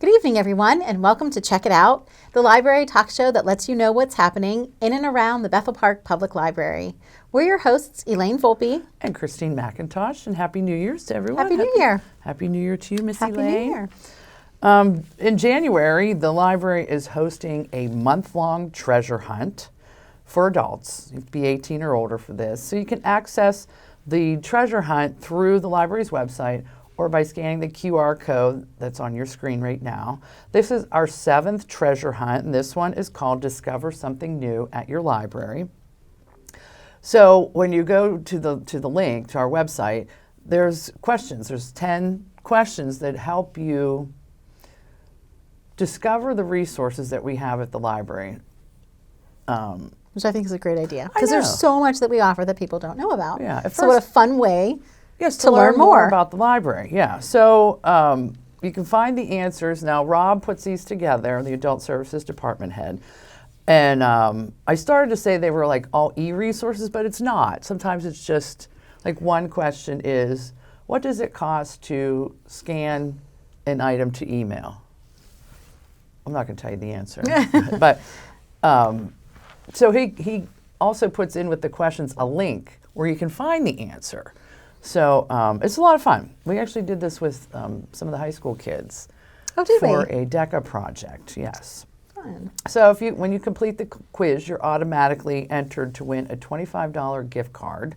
Good evening, everyone, and welcome to Check It Out, the library talk show that lets you know what's happening in and around the Bethel Park Public Library. We're your hosts, Elaine Volpe and Christine McIntosh, and Happy New Year's to everyone. Happy New Year. Happy New Year to you, Miss Happy Elaine. New Year. In January, the library is hosting a month-long treasure hunt for adults. You have to be 18 or older for this. So you can access the treasure hunt through the library's website or by scanning the QR code that's on your screen right now. This is our 7th treasure hunt, and this one is called Discover Something New at Your Library. So when you go to the link to our website, there's questions. There's 10 questions that help you discover the resources that we have at the library. Which I think is a great idea, because there's so much that we offer that people don't know about. Yeah. So what a fun way to learn more about the library. Yeah. So you can find the answers. Now, Rob puts these together, the Adult Services Department head. And I started to say they were like all e-resources, but it's not. Sometimes it's just like one question is, what does it cost to scan an item to email? I'm not going to tell you the answer. But so he also puts in with the questions a link where you can find the answer. So it's a lot of fun. We actually did this with some of the high school kids for a DECA project, yes. Fun. So when you complete the quiz, you're automatically entered to win a $25 gift card.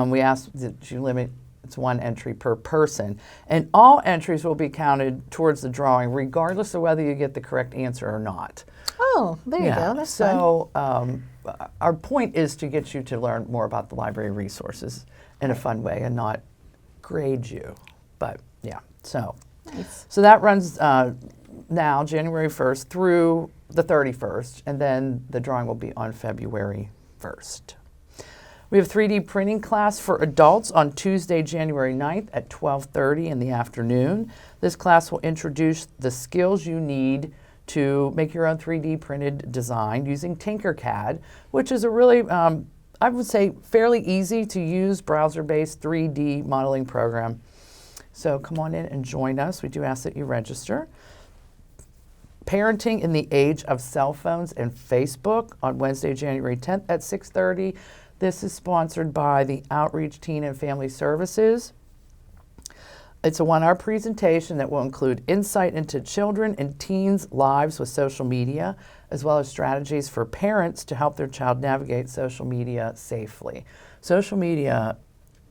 We ask that you limit, it's one entry per person. And all entries will be counted towards the drawing, regardless of whether you get the correct answer or not. Oh, there you go. That's fun. So our point is to get you to learn more about the library resources in a fun way and not grade you. But yeah, so that runs now January 1st through the 31st, and then the drawing will be on February 1st. We have 3D printing class for adults on Tuesday, January 9th at 12:30 in the afternoon. This class will introduce the skills you need to make your own 3D printed design using Tinkercad, which is a really, I would say, fairly easy to use browser-based 3D modeling program. So come on in and join us. We do ask that you register. Parenting in the Age of Cell Phones and Facebook on Wednesday, January 10th at 6:30. This is sponsored by the Outreach Teen and Family Services. It's a 1-hour presentation that will include insight into children and teens' lives with social media, as well as strategies for parents to help their child navigate social media safely. Social media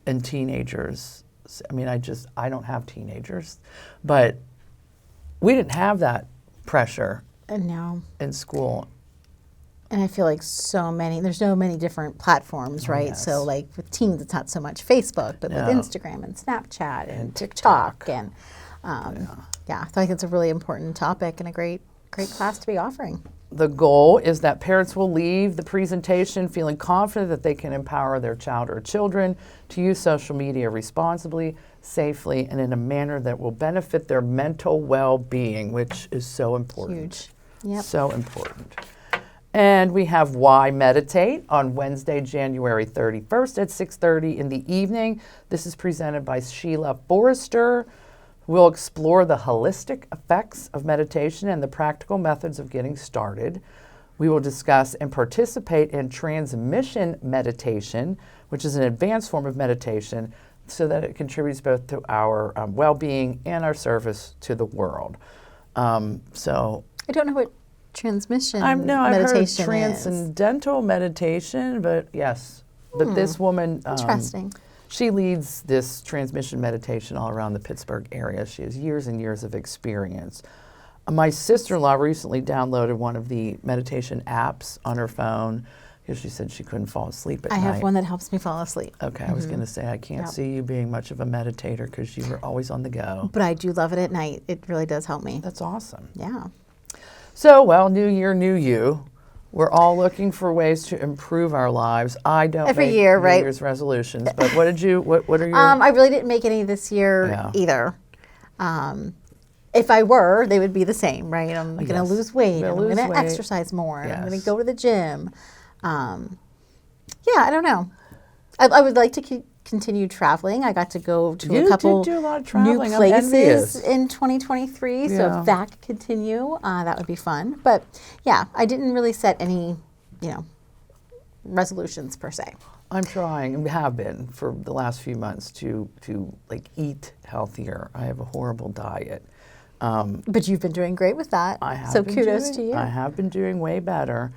and teenagers, I mean, I don't have teenagers, but we didn't have that pressure in school. And I feel like there's so many different platforms, right? Yes. So like with teens, it's not so much Facebook, but with Instagram and Snapchat and TikTok. And I feel like it's a really important topic and a great class to be offering. The goal is that parents will leave the presentation feeling confident that they can empower their child or children to use social media responsibly, safely, and in a manner that will benefit their mental well-being, which is so important. Huge. Yep. So important. And we have Why Meditate on Wednesday, January 31st at 6:30 in the evening. This is presented by Sheila Forrester. We'll explore the holistic effects of meditation and the practical methods of getting started. We will discuss and participate in transmission meditation, which is an advanced form of meditation, so that it contributes both to our well-being and our service to the world. So I don't know what transmission I've meditation heard transcendental meditation, but yes. But this woman, interesting. She leads this transmission meditation all around the Pittsburgh area. She has years and years of experience. My sister-in-law recently downloaded one of the meditation apps on her phone because she said she couldn't fall asleep at night. I have one that helps me fall asleep. Okay, I was going to say, I can't see you being much of a meditator because you were always on the go. But I do love it at night. It really does help me. That's awesome. Yeah. So, well, new year, new you. We're all looking for ways to improve our lives. I don't Every make year, New right? Year's resolutions, but what are your... I really didn't make any this year either. If I were, they would be the same, right? I'm going to lose weight. I'm going to exercise more. I'm going to go to the gym. I don't know. I would like to continued traveling. I got to go to You a couple did do a lot of new traveling. I'm places envious. in 2023. So Yeah. if that could continue, that would be fun. But yeah, I didn't really set any, resolutions per se. I'm trying, and have been for the last few months, to like eat healthier. I have a horrible diet. But you've been doing great with that. I have So been kudos doing- to you. I have been doing way better.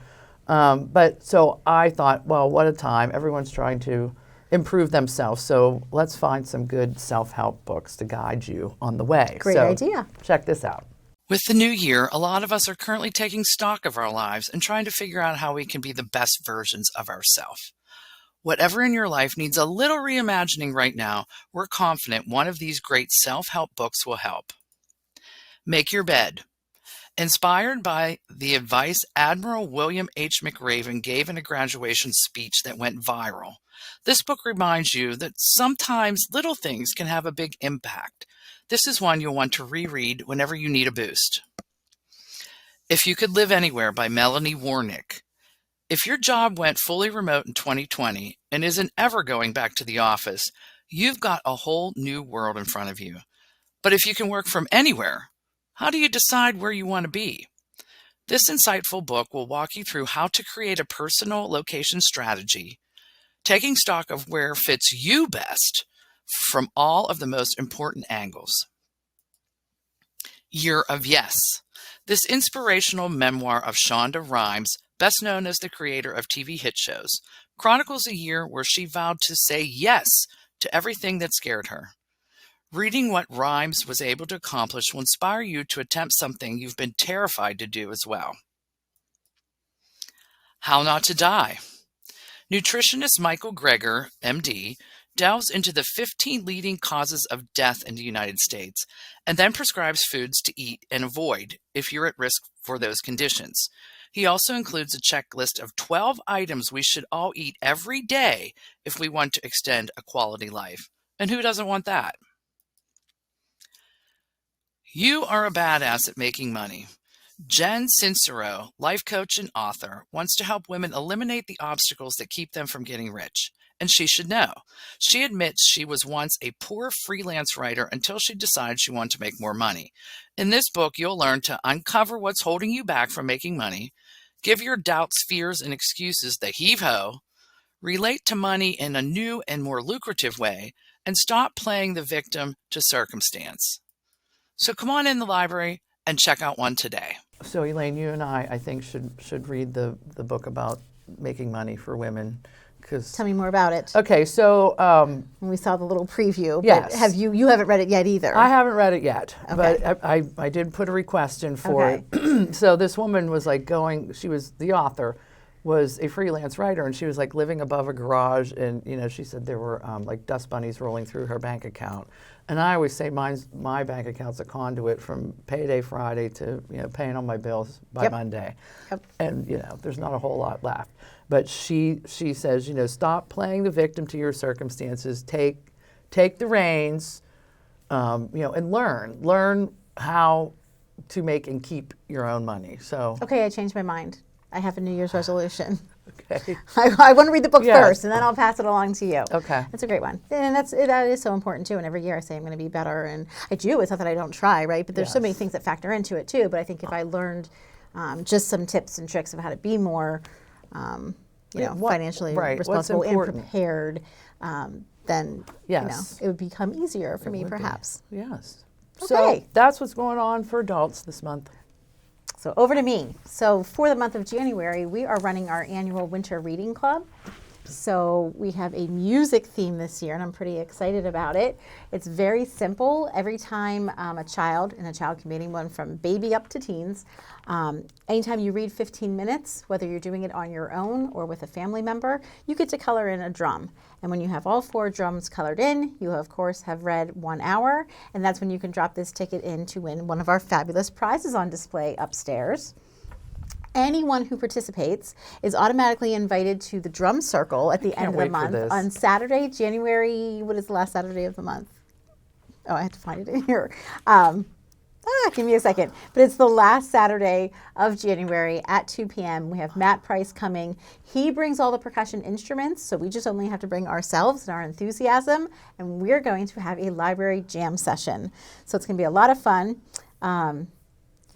But so I thought, well, what a time. Everyone's trying to improve themselves. So let's find some good self-help books to guide you on the way. Great So idea. check this out. With the new year, a lot of us are currently taking stock of our lives and trying to figure out how we can be the best versions of ourselves. Whatever in your life needs a little reimagining right now, we're confident one of these great self-help books will help. Make Your Bed. Inspired by the advice Admiral William H. McRaven gave in a graduation speech that went viral, this book reminds you that sometimes little things can have a big impact. This is one you'll want to reread whenever you need a boost. If You Could Live Anywhere by Melanie Warnick. If your job went fully remote in 2020 and isn't ever going back to the office, you've got a whole new world in front of you. But if you can work from anywhere, how do you decide where you want to be? This insightful book will walk you through how to create a personal location strategy, taking stock of where fits you best from all of the most important angles. Year of Yes. This inspirational memoir of Shonda Rhimes, best known as the creator of TV hit shows, chronicles a year where she vowed to say yes to everything that scared her. Reading what Rhimes was able to accomplish will inspire you to attempt something you've been terrified to do as well. How Not to Die. Nutritionist Michael Greger, MD, delves into the 15 leading causes of death in the United States and then prescribes foods to eat and avoid if you're at risk for those conditions. He also includes a checklist of 12 items we should all eat every day if we want to extend a quality life. And who doesn't want that? You Are a Badass at Making Money. Jen Sincero, life coach and author, wants to help women eliminate the obstacles that keep them from getting rich. And she should know. She admits she was once a poor freelance writer until she decided she wanted to make more money. In this book, you'll learn to uncover what's holding you back from making money, give your doubts, fears, and excuses the heave-ho, relate to money in a new and more lucrative way, and stop playing the victim to circumstance. So come on in the library and check out one today. So Elaine, you and I think, should read the book about making money for women. Tell me more about it. Okay, so We saw the little preview. Yes. But you haven't read it yet either. I haven't read it yet, Okay. but I did put a request in for it. So this woman was like she was the author, was a freelance writer, and she was like living above a garage, and she said there were like dust bunnies rolling through her bank account. And I always say my bank account's a conduit from payday Friday to paying all my bills by Monday. Yep. And there's not a whole lot left. But she says, stop playing the victim to your circumstances. Take the reins, and learn how to make and keep your own money. So Okay, I changed my mind. I have a New Year's resolution. okay. I want to read the book Yes. first, and then I'll pass it along to you. Okay. That's a great one. And that is so important, too. And every year I say I'm going to be better. And I do. It's not that I don't try, right? But there's so many things that factor into it, too. But I think if I learned just some tips and tricks of how to be more, financially responsible and prepared, then Yes. it would become easier for me, perhaps. Yes. Okay. So that's what's going on for adults this month. So over to me. So for the month of January, we are running our annual Winter Reading Club. So we have a music theme this year, and I'm pretty excited about it. It's very simple. Every time a child, and a child can be anyone from baby up to teens, anytime you read 15 minutes, whether you're doing it on your own or with a family member, you get to color in a drum. And when you have all 4 drums colored in, you of course have read 1 hour, and that's when you can drop this ticket in to win one of our fabulous prizes on display upstairs. Anyone who participates is automatically invited to the drum circle at the end of the month on Saturday, January, what is the last Saturday of the month? Oh, I have to find it in here. Give me a second. But it's the last Saturday of January at 2 p.m. We have Matt Price coming. He brings all the percussion instruments, so we just only have to bring ourselves and our enthusiasm, and we're going to have a library jam session. So it's going to be a lot of fun.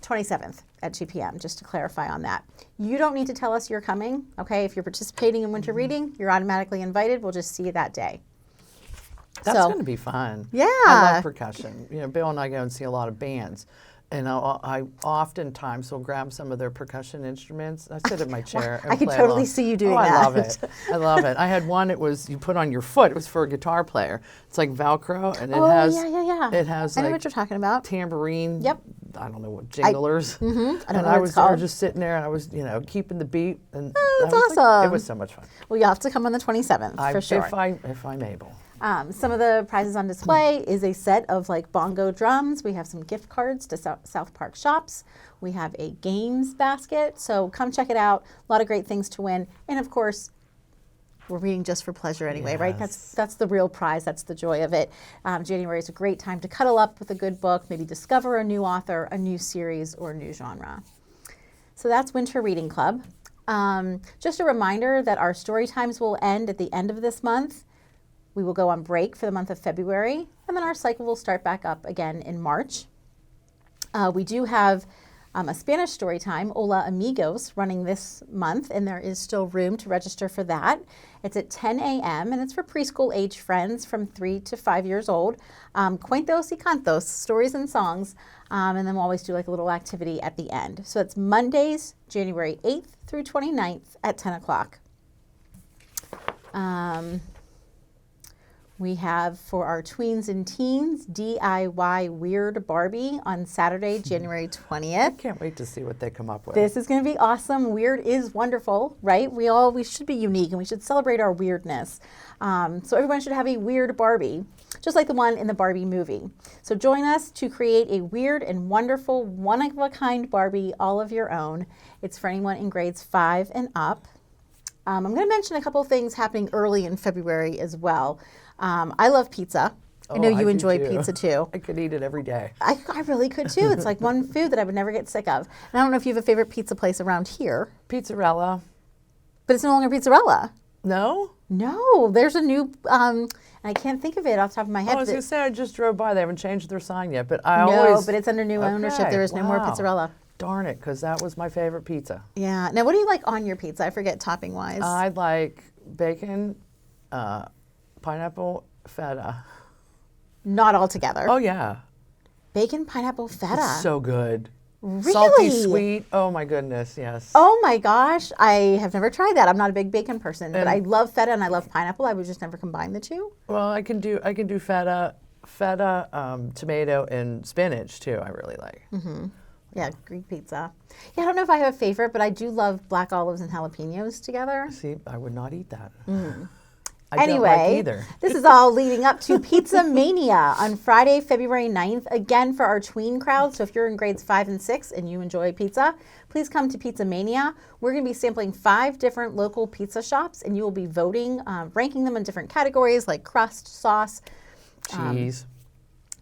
27th at 2 p.m., just to clarify on that. You don't need to tell us you're coming, okay? If you're participating in winter reading, you're automatically invited. We'll just see you that day. That's So- going to be fun. Yeah. I love percussion. You know, Bill and I go and see a lot of bands. And I oftentimes will grab some of their percussion instruments. I sit in my chair and I can play totally along. see you doing I that. love it. I love it. I had one, it was you put on your foot. It was for a guitar player. It's like Velcro, and it has yeah. it has I know like what you're talking about. tambourine. Yep. I don't know what jinglers. I don't and know I what was it's called. there just sitting there, and I was keeping the beat. And that's I was awesome. it was so much fun. Well, you'll have to come on the 27th for sure. If I'm able. Some of the prizes on display is a set of like bongo drums. We have some gift cards to South Park shops. We have a games basket. So come check it out. A lot of great things to win. And of course, we're reading just for pleasure anyway, right? That's the real prize. That's the joy of it. January is a great time to cuddle up with a good book, maybe discover a new author, a new series, or a new genre. So that's Winter Reading Club. Just a reminder that our story times will end at the end of this month. We will go on break for the month of February, and then our cycle will start back up again in March. We do have a Spanish story time, Hola Amigos, running this month, and there is still room to register for that. It's at 10 a.m., and it's for preschool age friends from 3 to 5 years old. Cuentos y cantos, stories and songs, and then we'll always do like a little activity at the end. So it's Mondays, January 8th through 29th at 10 o'clock. We have for our tweens and teens DIY Weird Barbie on Saturday, January 20th. I can't wait to see what they come up with. This is going to be awesome. Weird is wonderful, right? We should be unique and we should celebrate our weirdness. So everyone should have a weird Barbie, just like the one in the Barbie movie. So join us to create a weird and wonderful, one-of-a-kind Barbie, all of your own. It's for anyone in grades 5 and up. I'm going to mention a couple of things happening early in February as well. I love pizza. I know you do enjoy too. pizza too. I could eat it every day. I really could too. It's like one food that I would never get sick of. And I don't know if you have a favorite pizza place around here, Pizzarella. but it's no longer Pizzarella. No? No, there's a new, and I can't think of it off the top of my head. I was but- going to say, I just drove by. They haven't changed their sign yet, but I no, always... but it's under new ownership. There is no more wow. Pizzarella. Darn it, because that was my favorite pizza. Yeah. Now, what do you like on your pizza? I forget topping wise. I like bacon, pineapple, feta. Not all together. Oh, yeah. Bacon, pineapple, feta. It's so good. Really? Salty, sweet. Oh, my goodness, yes. Oh my gosh, I have never tried that. I'm not a big bacon person, but I love feta and I love pineapple. I would just never combine the two. Well, I can do feta, tomato, and spinach, too, I really like. Yeah, Greek pizza. Yeah, I don't know if I have a favorite, but I do love black olives and jalapenos together. See, I would not eat that. I don't Anyway, like either. this is all leading up to Pizza Mania on Friday, February 9th, again for our tween crowd. So if you're in grades 5 and 6 and you enjoy pizza, please come to Pizza Mania. We're going to be sampling 5 different local pizza shops, and you will be voting, ranking them in different categories like crust, sauce, Cheese.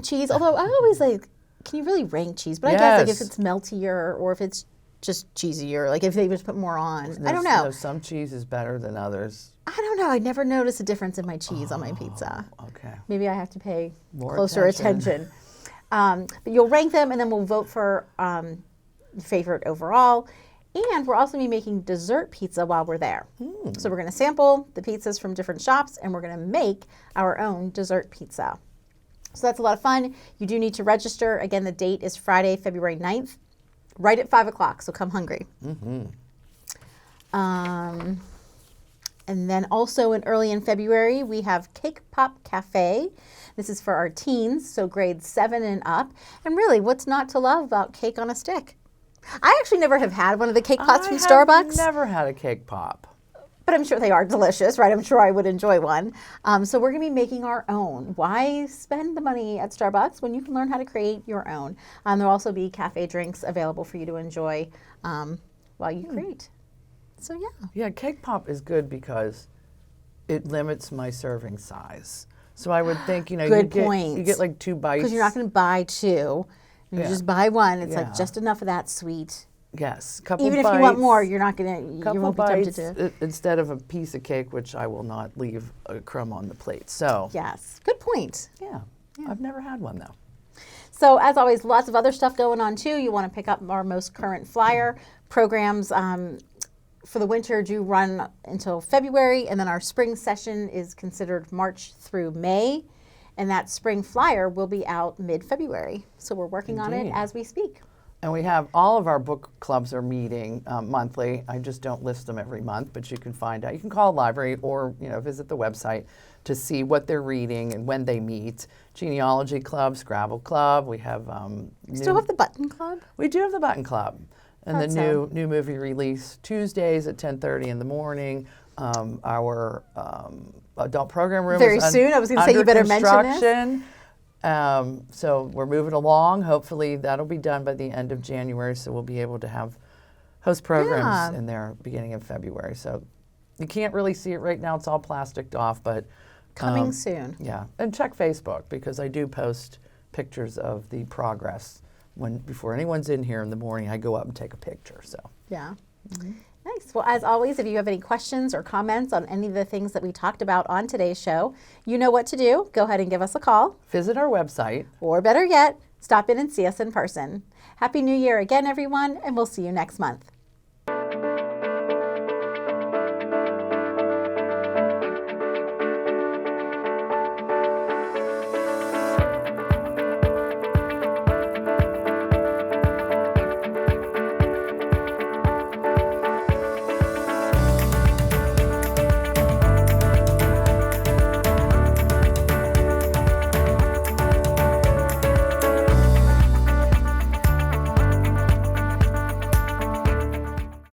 cheese. Although I always like, can you really rank cheese? But I guess like if Yes. it's meltier or if it's just cheesier, like if they just put more on. I don't There's- know. Some cheese is better than others. I don't know. I never noticed a difference in my cheese on my pizza. Okay. Maybe I have to pay More closer attention. But you'll rank them, and then we'll vote for favorite overall. And we're also going to be making dessert pizza while we're there. So we're going to sample the pizzas from different shops, and we're going to make our own dessert pizza. So that's a lot of fun. You do need to register. Again, the date is Friday, February 9th, right at 5 o'clock, so come hungry. And then also early in February, we have Cake Pop Cafe. This is for our teens, so grades 7 and up. And really, what's not to love about cake on a stick? I actually never have had one of the cake pots from Starbucks, I've never had a cake pop. but I'm sure they are delicious, right? I'm sure I would enjoy one. So we're going to be making our own. Why spend the money at Starbucks when you can learn how to create your own? There'll also be cafe drinks available for you to enjoy while you create. So yeah. Yeah, cake pop is good because it limits my serving size. So I would think, Good you point. get like 2 bites. Because you're not going to buy 2. You Yeah. just buy one. It's Yeah. like just enough of that sweet. Yes, couple Even if bites, you want more, you're not gonna. You couple won't be tempted bites to. instead of a piece of cake, which I will not leave a crumb on the plate. So Yes, good point. yeah, I've never had one though. So as always, lots of other stuff going on too. You want to pick up our most current flyer programs. For the winter do run until February, and then our spring session is considered March through May, and that spring flyer will be out mid-February. So we're working on it Indeed. as we speak. And we have all of our book clubs are meeting monthly. I just don't list them every month, but you can find out. You can call a library or visit the website to see what they're reading and when they meet. Genealogy Club, Scrabble Club. We have Still have the Button Club? we do have the Button Club, and That's the new movie release Tuesdays at 10:30 in the morning. Our adult program room Very is soon. I was gonna say, under you better mention this. construction. So we're moving along. Hopefully that'll be done by the end of January, so we'll be able to have host programs Yeah. in there beginning of February. So you can't really see it right now. It's all plasticed off, but Coming soon. yeah. And check Facebook because I do post pictures of the progress. Before anyone's in here in the morning, I go up and take a picture. So Yeah. Nice. Well, as always, if you have any questions or comments on any of the things that we talked about on today's show, you know what to do. Go ahead and give us a call. visit our website. Or better yet, stop in and see us in person. Happy New Year again, everyone, and we'll see you next month.